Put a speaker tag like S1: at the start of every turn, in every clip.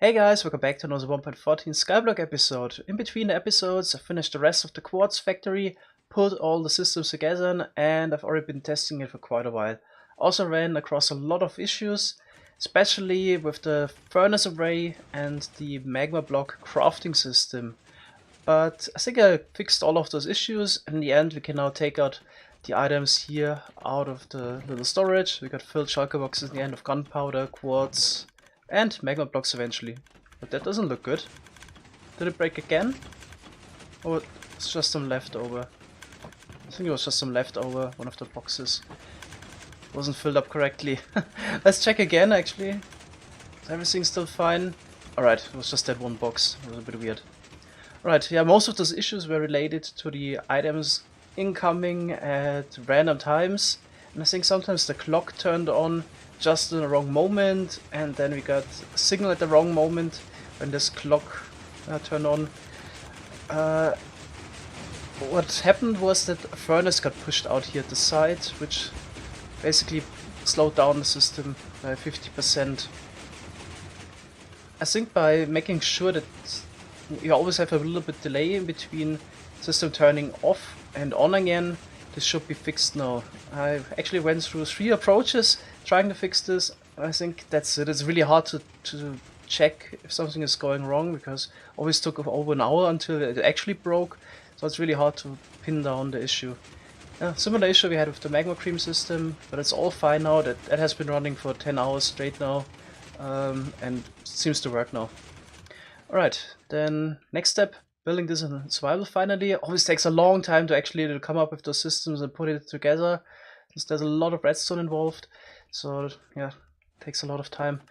S1: Hey guys, welcome back to another 1.14 Skyblock episode. In between the episodes, I finished the rest of the Quartz factory, put all the systems together, and I've already been testing it for quite a while. Also ran across a lot of issues, especially with the furnace array and the magma block crafting system. But I think I fixed all of those issues, and in the end we can now take out the items here out of the little storage. We got filled shulker boxes in the end of gunpowder, quartz, and magma blocks eventually. But that doesn't look good. Did it break again? Or it's just some leftover? I think it was just some leftover, one of the boxes. Wasn't filled up correctly. Let's check again actually. Is everything still fine? Alright, it was just that one box. It was a bit weird. Right, yeah, most of those issues were related to the items incoming at random times. And I think sometimes the clock turned on just in the wrong moment, and then we got a signal at the wrong moment when this clock turned on. What happened was that a furnace got pushed out here at the side, which basically slowed down the system by 50%. I think by making sure that you always have a little bit delay in between system turning off and on again, this should be fixed now. I actually went through 3 approaches trying to fix this. I think that's it. It's really hard to check if something is going wrong because it always took over an hour until it actually broke. So it's really hard to pin down the issue. Similar issue we had with the magma cream system, but it's all fine now. That has been running for 10 hours straight now, and seems to work now. Alright, then next step. Building this in survival finally. Always takes a long time to actually come up with those systems and put it together, since there's a lot of redstone involved. So yeah, takes a lot of time.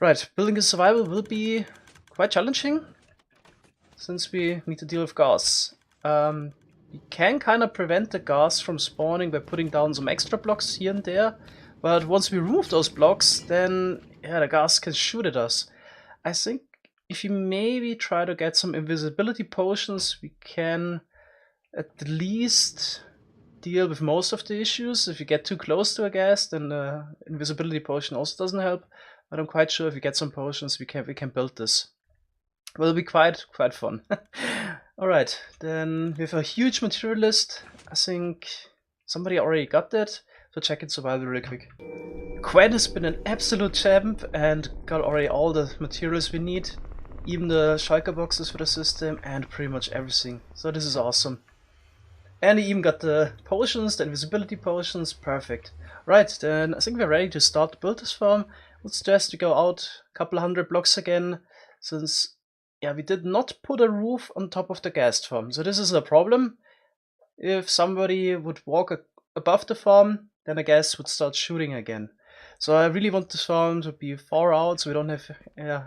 S1: Right, building a survival will be quite challenging, since we need to deal with ghast. We can kind of prevent the ghast from spawning by putting down some extra blocks here and there, but once we remove those blocks, then yeah, the ghast can shoot at us. I think if you maybe try to get some invisibility potions, we can at least deal with most of the issues. If you get too close to a ghast, then the invisibility potion also doesn't help. But I'm quite sure if we get some potions, we can build this. Will be quite fun. Alright, then we have a huge material list. I think somebody already got that. So check in survival really quick. Quen has been an absolute champ and got already all the materials we need. Even the shulker boxes for the system and pretty much everything. So this is awesome. And he even got the potions, the invisibility potions, perfect. Right, then I think we're ready to start to build this farm. Let's just go out a couple hundred blocks again, since yeah, we did not put a roof on top of the ghast farm. So this is a problem. If somebody would walk above the farm, then the ghast would start shooting again. So I really want this farm to be far out, so we don't have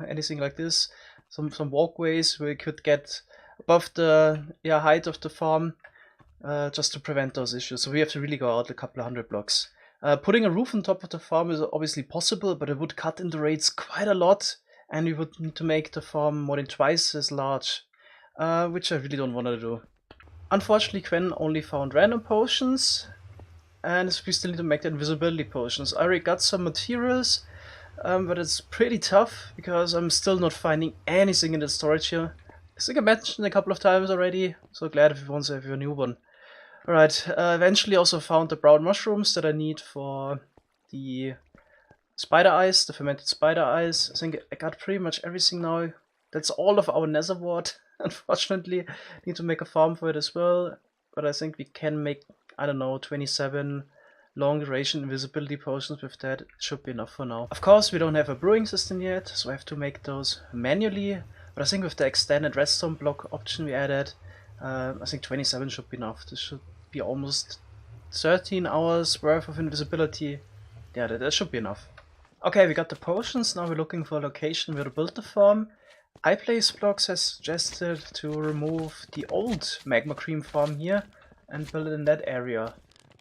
S1: anything like this. Some walkways where we could get above the height of the farm, just to prevent those issues. So we have to really go out a couple of hundred blocks. Putting a roof on top of the farm is obviously possible, but it would cut in the rates quite a lot, and we would need to make the farm more than twice as large, which I really don't want to do. Unfortunately, Quen only found random potions, and we still need to make the invisibility potions. I already got some materials, but it's pretty tough because I'm still not finding anything in the storage here. I think I mentioned a couple of times already, so glad if you want to have a new one. Alright, eventually also found the brown mushrooms that I need for the spider eyes, the fermented spider eyes. I think I got pretty much everything now. That's all of our nether wart, unfortunately. Need to make a farm for it as well, but I think we can make, I don't know, 27 long duration invisibility potions with that. It should be enough for now. Of course, we don't have a brewing system yet, so I have to make those manually. But I think with the extended redstone block option we added, I think 27 should be enough. This should be almost 13 hours worth of invisibility. Yeah, that should be enough. Okay, we got the potions. Now we're looking for a location where to build the farm. iPlaceBlocks has suggested to remove the old magma cream farm here and build it in that area.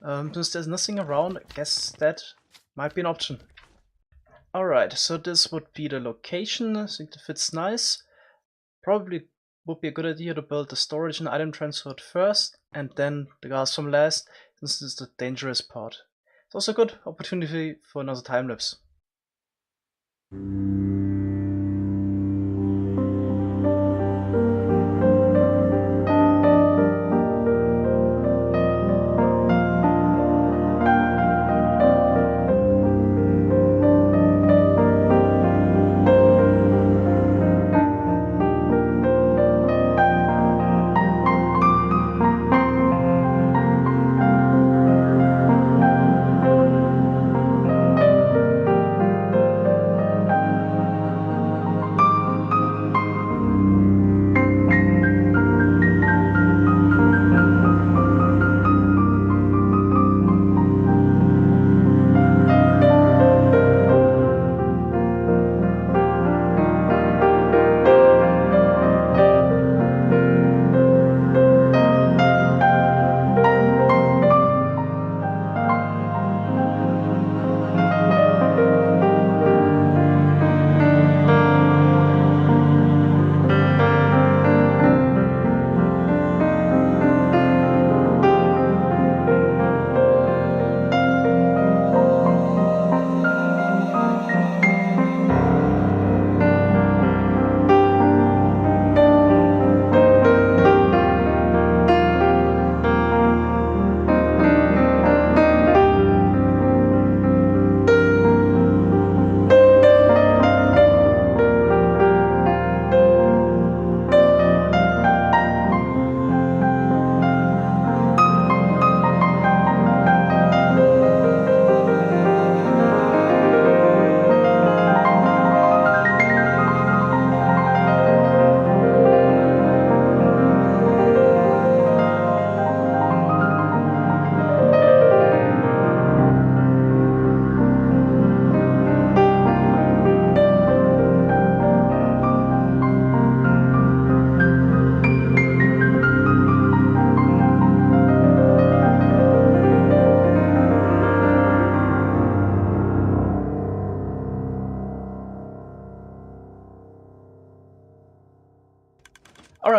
S1: Since there's nothing around, I guess that might be an option. Alright, so this would be the location. I think it fits nice. Probably would be a good idea to build the storage and item transport first, and then the ghast farm last, since this is the dangerous part. It's also a good opportunity for another time lapse.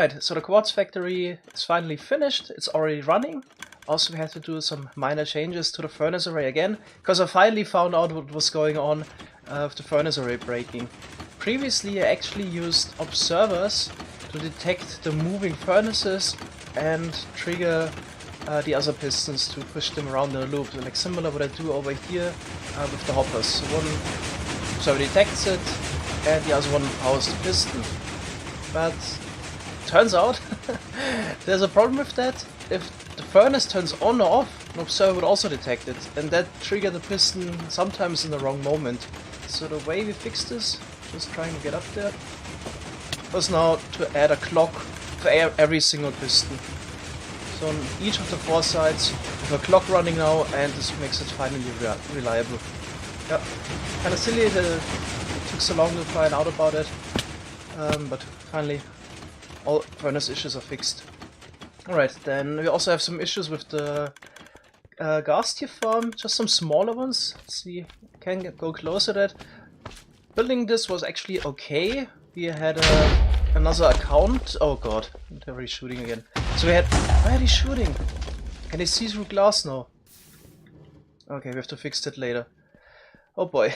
S1: Alright, so the Quartz factory is finally finished, it's already running. Also we had to do some minor changes to the furnace array again, because I finally found out what was going on with the furnace array breaking. Previously I actually used observers to detect the moving furnaces and trigger the other pistons to push them around in a loop, so like similar what I do over here with the hoppers. So one observer detects it and the other one powers the piston. But turns out there's a problem with that. If the furnace turns on or off, an observer would also detect it, and that triggered the piston sometimes in the wrong moment. So the way we fixed this, just trying to get up there, was now to add a clock for every single piston. So on each of the 4 sides, we have a clock running now, and this makes it finally reliable. Yeah, kind of silly that it took so long to find out about it, but finally all furnace issues are fixed. Alright, then we also have some issues with the ghast here farm, just some smaller ones. Let's see, can go closer to that. Building this was actually okay. We had another account. Oh god, they're already shooting again. So we had... Why are they shooting? Can they see through glass now? Okay, we have to fix that later. Oh boy.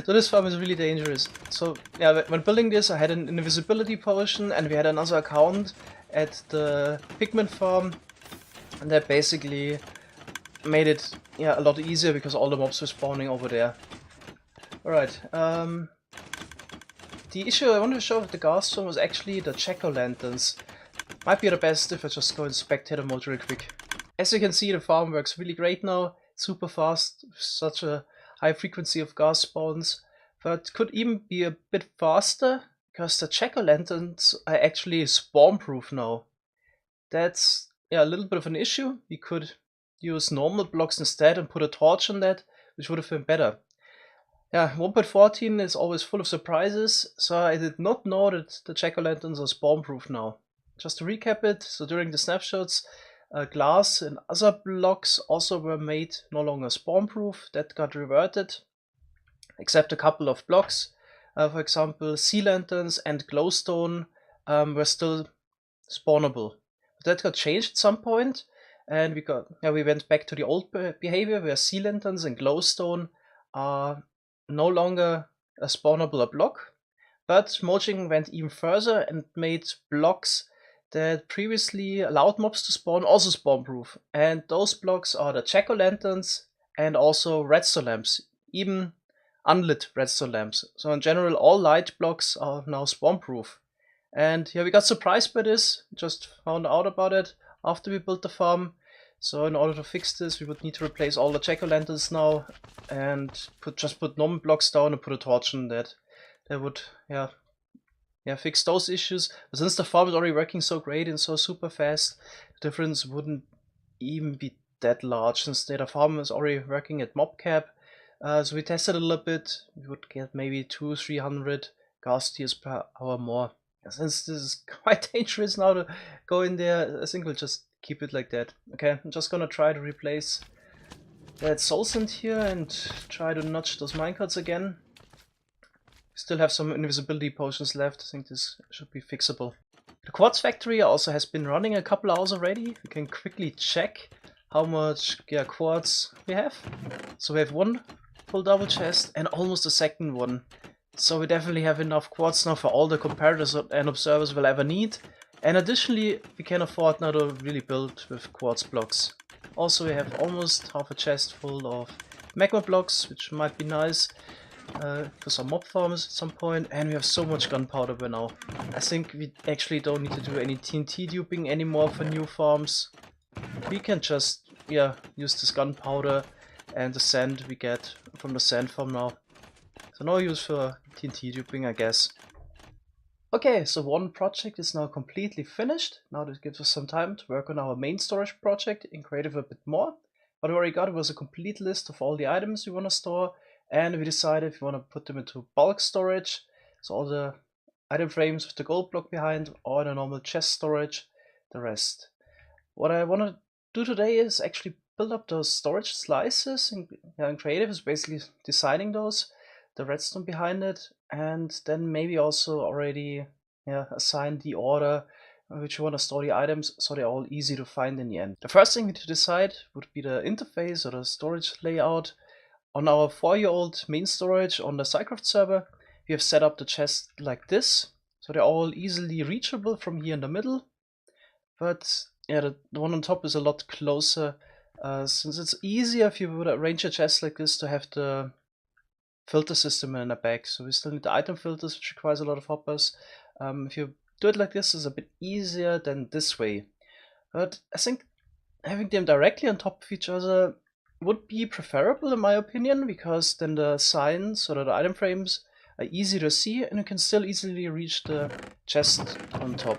S1: So this farm is really dangerous. So yeah, when building this I had an invisibility potion and we had another account at the pigment farm, and that basically made it a lot easier because all the mobs were spawning over there. Alright, the issue I wanted to show with the ghast farm was actually the jack-o'-lanterns. Might be the best if I just go in spectator mode real quick. As you can see, the farm works really great now, super fast, such a high frequency of ghast spawns, but could even be a bit faster because the jack-o'-lanterns are actually spawn-proof now. That's a little bit of an issue. We could use normal blocks instead and put a torch on that, which would have been better. Yeah, 1.14 is always full of surprises, so I did not know that the jack-o'-lanterns are spawn-proof now. Just to recap it, so during the snapshots, glass and other blocks also were made no longer spawn-proof. That got reverted, except a couple of blocks. For example, sea lanterns and glowstone were still spawnable. But that got changed at some point, and we went back to the old behavior where sea lanterns and glowstone are no longer a spawnable block. But Mojang went even further and made blocks that previously allowed mobs to spawn also spawn-proof. And those blocks are the jack-o'-lanterns and also redstone lamps, even unlit redstone lamps. So in general, all light blocks are now spawn-proof. And yeah, we got surprised by this, just found out about it after we built the farm. So in order to fix this, we would need to replace all the jack-o'-lanterns now and just put normal blocks down and put a torch on that. That would, fix those issues. But since the farm is already working so great and so super fast, the difference wouldn't even be that large since the farm is already working at mob cap. So we tested a little bit. We would get maybe 200-300 ghast tiers per hour more. Since this is quite dangerous now to go in there, I think we'll just keep it like that. Okay, I'm just gonna try to replace that soul sand here and try to notch those minecarts again. Still have some invisibility potions left. I think this should be fixable. The Quartz factory also has been running a couple hours already. We can quickly check how much quartz we have. So we have one full double chest and almost a second one. So we definitely have enough quartz now for all the comparators and observers we'll ever need. And additionally, we can afford now to really build with quartz blocks. Also, we have almost half a chest full of magma blocks, which might be nice for some mob farms at some point. And we have so much gunpowder by now. I think we actually don't need to do any TNT duping anymore for new farms. We can just, use this gunpowder and the sand we get from the sand farm now. So no use for TNT duping, I guess. Okay, so one project is now completely finished. Now that gives us some time to work on our main storage project in creative a bit more. What we already got was a complete list of all the items we want to store, and we decided we want to put them into bulk storage. So all the item frames with the gold block behind, or the normal chest storage, the rest. What I want to do today is actually build up those storage slices. In creative is basically designing those, the redstone behind it, and then maybe also already assign the order which you want to store the items so they're all easy to find in the end. The first thing we need to decide would be the interface or the storage layout. On our 4-year-old main storage on the Scicraft server, we have set up the chests like this, so they're all easily reachable from here in the middle. But yeah, the one on top is a lot closer, since it's easier if you would arrange a chest like this to have the filter system in the back. So we still need the item filters, which requires a lot of hoppers. If you do it like this, it's a bit easier than this way. But I think having them directly on top of each other would be preferable in my opinion, because then the signs or the item frames are easy to see and you can still easily reach the chest on top.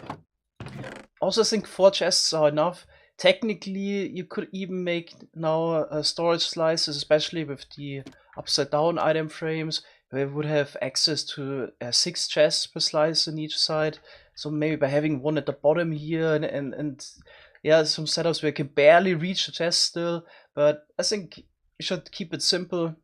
S1: Also, I think 4 chests are enough. Technically, you could even make now storage slices, especially with the upside down item frames, where we would have access to 6 chests per slice on each side. So maybe by having one at the bottom here and yeah, some setups where you can barely reach the chest still. But I think you should keep it simple,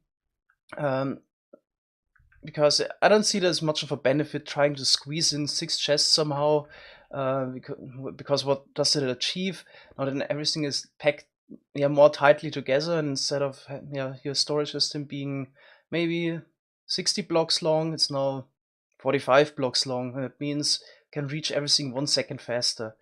S1: because I don't see there's much of a benefit trying to squeeze in 6 chests somehow. Because what does it achieve? Now then everything is packed more tightly together, instead of your storage system being maybe 60 blocks long, it's now 45 blocks long, and it means you can reach everything 1 second faster.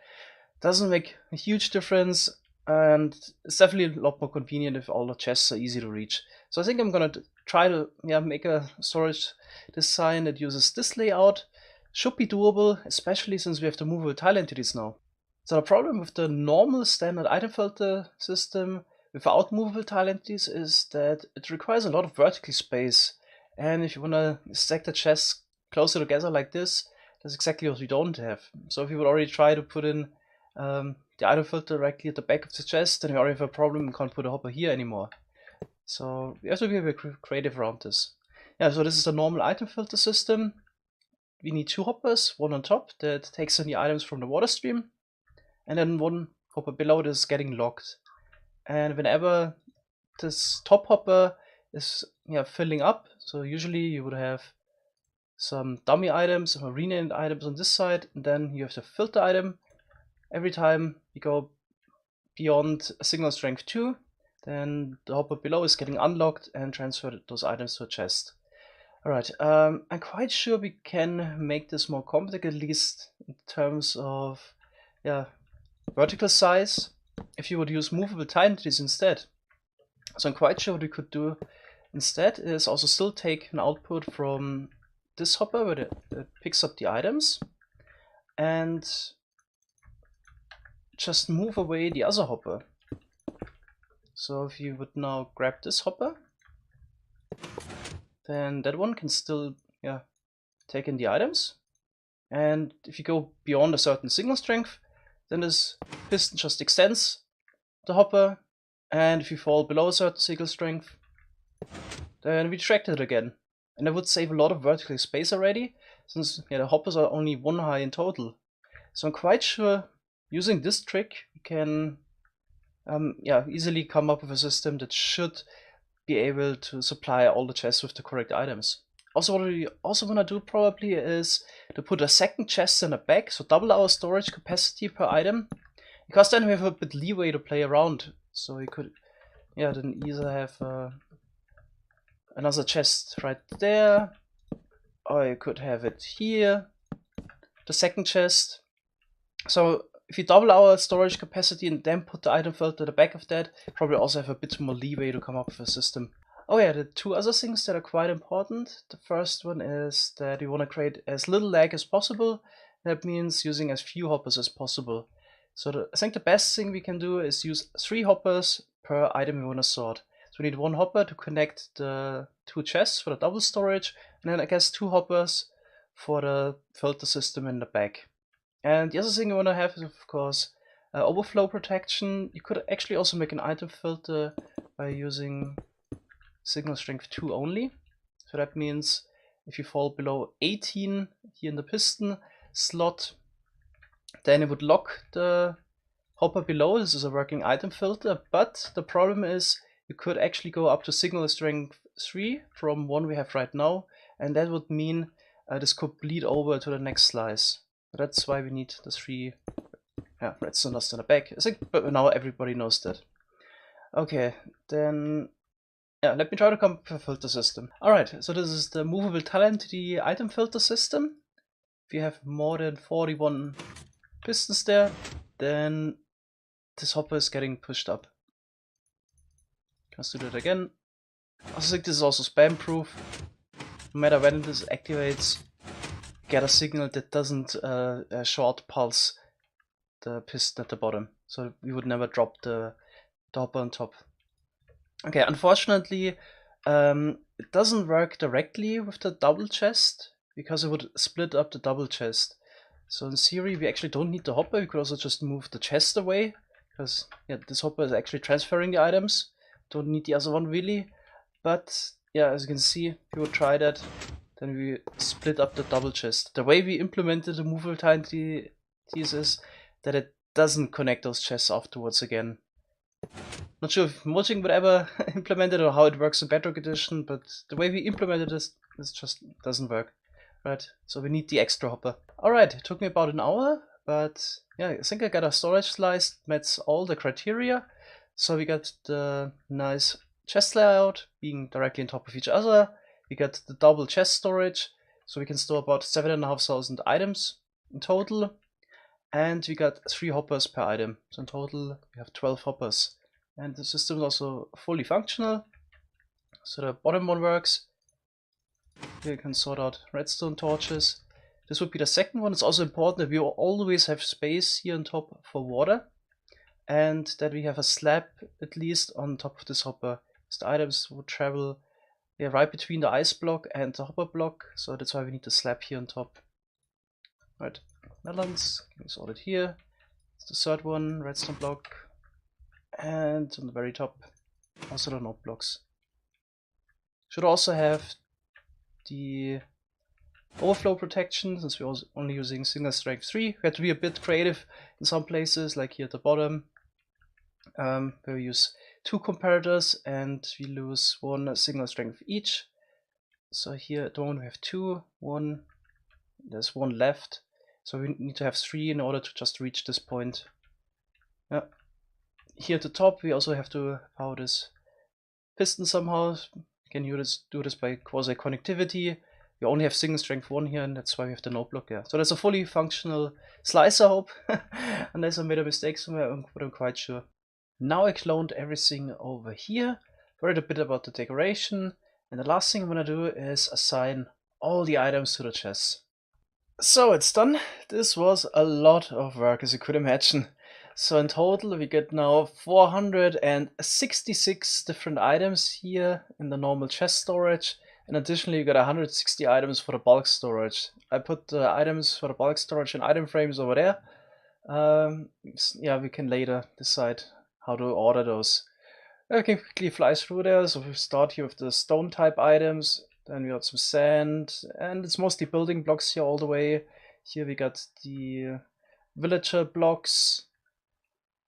S1: Doesn't make a huge difference, and it's definitely a lot more convenient if all the chests are easy to reach. So I think I'm gonna try to make a storage design that uses this layout. Should be doable, especially since we have the movable tile entities now. So the problem with the normal standard item filter system without movable tile entities is that it requires a lot of vertical space. And if you want to stack the chests closer together like this, that's exactly what we don't have. So if you would already try to put in the item filter directly at the back of the chest, then you already have a problem, you can't put a hopper here anymore. So we have to be a bit creative around this. Yeah, so this is the normal item filter system. We need 2 hoppers, one on top that takes in the items from the water stream, and then 1 hopper below that is getting locked. And whenever this top hopper is filling up, so usually you would have some dummy items, some renamed items on this side, and then you have the filter item. Every time you go beyond a signal strength 2, then the hopper below is getting unlocked and transferred those items to a chest. Alright, I'm quite sure we can make this more complicated, at least in terms of vertical size, if you would use movable tile entities instead. So I'm quite sure what we could do instead is also still take an output from this hopper where it picks up the items, and just move away the other hopper. So if you would now grab this hopper, then that one can still take in the items. And if you go beyond a certain signal strength, then this piston just extends the hopper, and if you fall below a certain signal strength, then we retract it again. And that would save a lot of vertical space already, since the hoppers are only 1 high in total. So I'm quite sure using this trick we can easily come up with a system that should be able to supply all the chests with the correct items. Also, what we also want to do probably is to put a second chest in the back, so double our storage capacity per item, because then we have a bit leeway to play around. So you could then either have another chest right there, or you could have it here, the second chest. So if you double our storage capacity and then put the item filter at the back of that, probably also have a bit more leeway to come up with a system. Oh yeah, the 2 other things that are quite important. The first one is that we want to create as little lag as possible. That means using as few hoppers as possible. So I think the best thing we can do is use 3 hoppers per item we want to sort. So we need 1 hopper to connect the 2 chests for the double storage, and then I guess 2 hoppers for the filter system in the back. And the other thing you want to have is, of course, overflow protection. You could actually also make an item filter by using signal strength 2 only. So that means if you fall below 18 here in the piston slot, then it would lock the hopper below. This is a working item filter, but the problem is you could actually go up to signal strength 3 from 1 we have right now, and that would mean this could bleed over to the next slice. That's why we need the 3 Yeah, redstone dust in the back. I think but now everybody knows that. Okay, then yeah, let me try to come up with a filter system. Alright, so this is the movable talent, the item filter system. If you have more than 41 pistons there, then this hopper is getting pushed up. Let's do that again. I think this is also spam proof. No matter when this activates, get a signal that doesn't short pulse the piston at the bottom. So we would never drop the hopper on top. Okay, unfortunately, it doesn't work directly with the double chest because it would split up the double chest. So in theory, we actually don't need the hopper. We could also just move the chest away because yeah, this hopper is actually transferring the items. Don't need the other one really. But yeah, as you can see, if we would try that, then we split up the double chest. The way we implemented the movable tiny is that it doesn't connect those chests afterwards again. Not sure if modding would ever implement it or how it works in Bedrock Edition, but the way we implemented this just doesn't work. Right, so we need the extra hopper. Alright, it took me about an hour, but yeah, I think I got a storage slice that meets all the criteria. So we got the nice chest layout being directly on top of each other. We got the double chest storage, so we can store about 7,500 items in total. And we got 3 hoppers per item, so in total we have 12 hoppers. And the system is also fully functional. So the bottom one works. Here you can sort out redstone torches. This would be the second one. It's also important that we always have space here on top for water. And that we have a slab at least on top of this hopper. So the items would travel right between the ice block and the hopper block. So that's why we need the slab here on top. Right, melons, can be sorted here. It's the third one, redstone block. And on the very top, also the note blocks. Should also have the overflow protection, since we're also only using single strength 3. We have to be a bit creative in some places, like here at the bottom, where we use 2 comparators and we lose 1 single strength each. So here at the moment we have 2, 1, there's 1 left. So we need to have 3 in order to just reach this point. Yeah. Here at the top we also have to power this piston somehow. We can do this by quasi-connectivity. We only have single strength 1 here, and that's why we have the note block there. So that's a fully functional slice, I hope. Unless I made a mistake somewhere, but I'm quite sure. Now I cloned everything over here. Worried a bit about the decoration. And the last thing I'm gonna do is assign all the items to the chests. So it's done. This was a lot of work, as you could imagine. So in total we get now 466 different items here in the normal chest storage. And additionally you got 160 items for the bulk storage. I put the items for the bulk storage in item frames over there. Yeah, we can later decide how to order those. I can quickly fly through there. So we start here with the stone type items. Then we got some sand, and it's mostly building blocks here all the way. Here we got the villager blocks,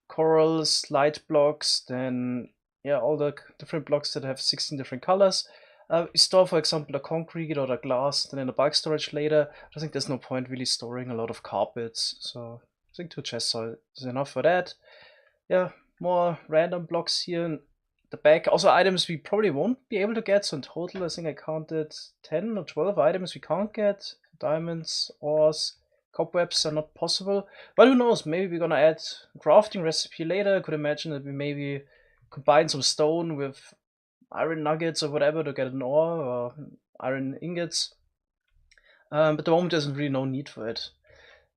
S1: corals, light blocks, then yeah, all the different blocks that have 16 different colors. We store, for example, the concrete or the glass, then in the bulk storage later. I think there's no point really storing a lot of carpets, so I think 2 chests is enough for that. Yeah, more random blocks here in the back. Also items we probably won't be able to get, so in total I think I counted 10 or 12 items we can't get. Diamonds, ores, cobwebs are not possible, but who knows, maybe we're gonna add a crafting recipe later. I could imagine that we maybe combine some stone with iron nuggets or whatever to get an ore, or iron ingots. But at the moment there's really no need for it.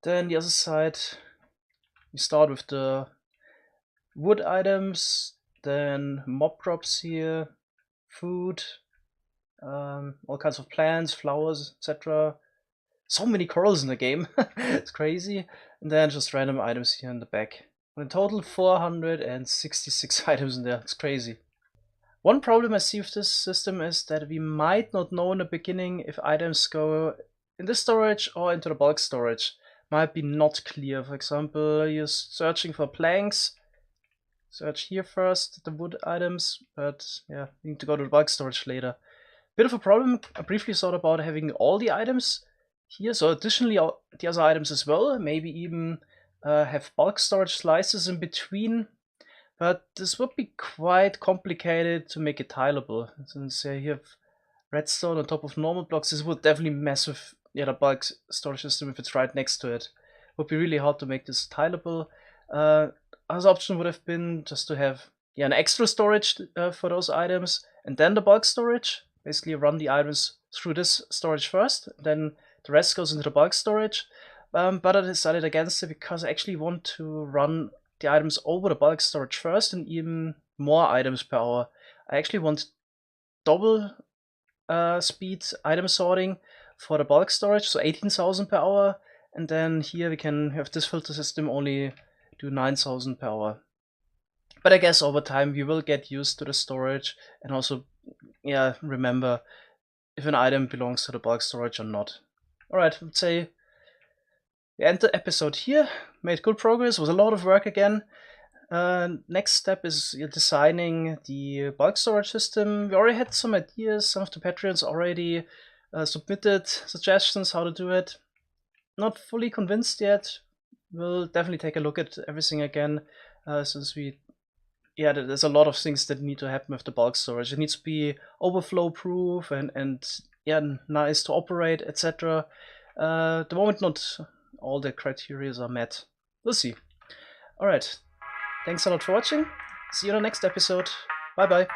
S1: Then the other side, we start with the wood items, then mob drops here, food, all kinds of plants, flowers, etc. So many corals in the game, it's crazy. And then just random items here in the back. In total 466 items in there, it's crazy. One problem I see with this system is that we might not know in the beginning if items go in this storage or into the bulk storage. Might be not clear. For example, you're searching for planks. Search here first, the wood items, but yeah, you need to go to the bulk storage later. Bit of a problem. I briefly thought about having all the items here, so additionally the other items as well, maybe even have bulk storage slices in between, but this would be quite complicated to make it tileable. Since you have redstone on top of normal blocks, this would definitely mess with the bulk storage system if it's right next to it. Would be really hard to make this tileable. Other option would have been just to have an extra storage for those items, and then the bulk storage. Basically run the items through this storage first, then the rest goes into the bulk storage. But I decided against it because I actually want to run the items over the bulk storage first and even more items per hour. I actually want double speed item sorting for the bulk storage, so 18,000 per hour, and then here we can have this filter system only do 9,000 per hour. But I guess over time we will get used to the storage and also remember if an item belongs to the bulk storage or not. Alright, let's say we end the episode here. Made good progress, was a lot of work again. Next step is designing the bulk storage system. We already had some ideas, some of the Patreons already submitted suggestions how to do it. Not fully convinced yet. We'll definitely take a look at everything again, since there's a lot of things that need to happen with the bulk storage. It needs to be overflow proof and nice to operate, etc. At the moment, not all the criteria are met. We'll see. Alright, thanks a lot for watching. See you in the next episode. Bye bye.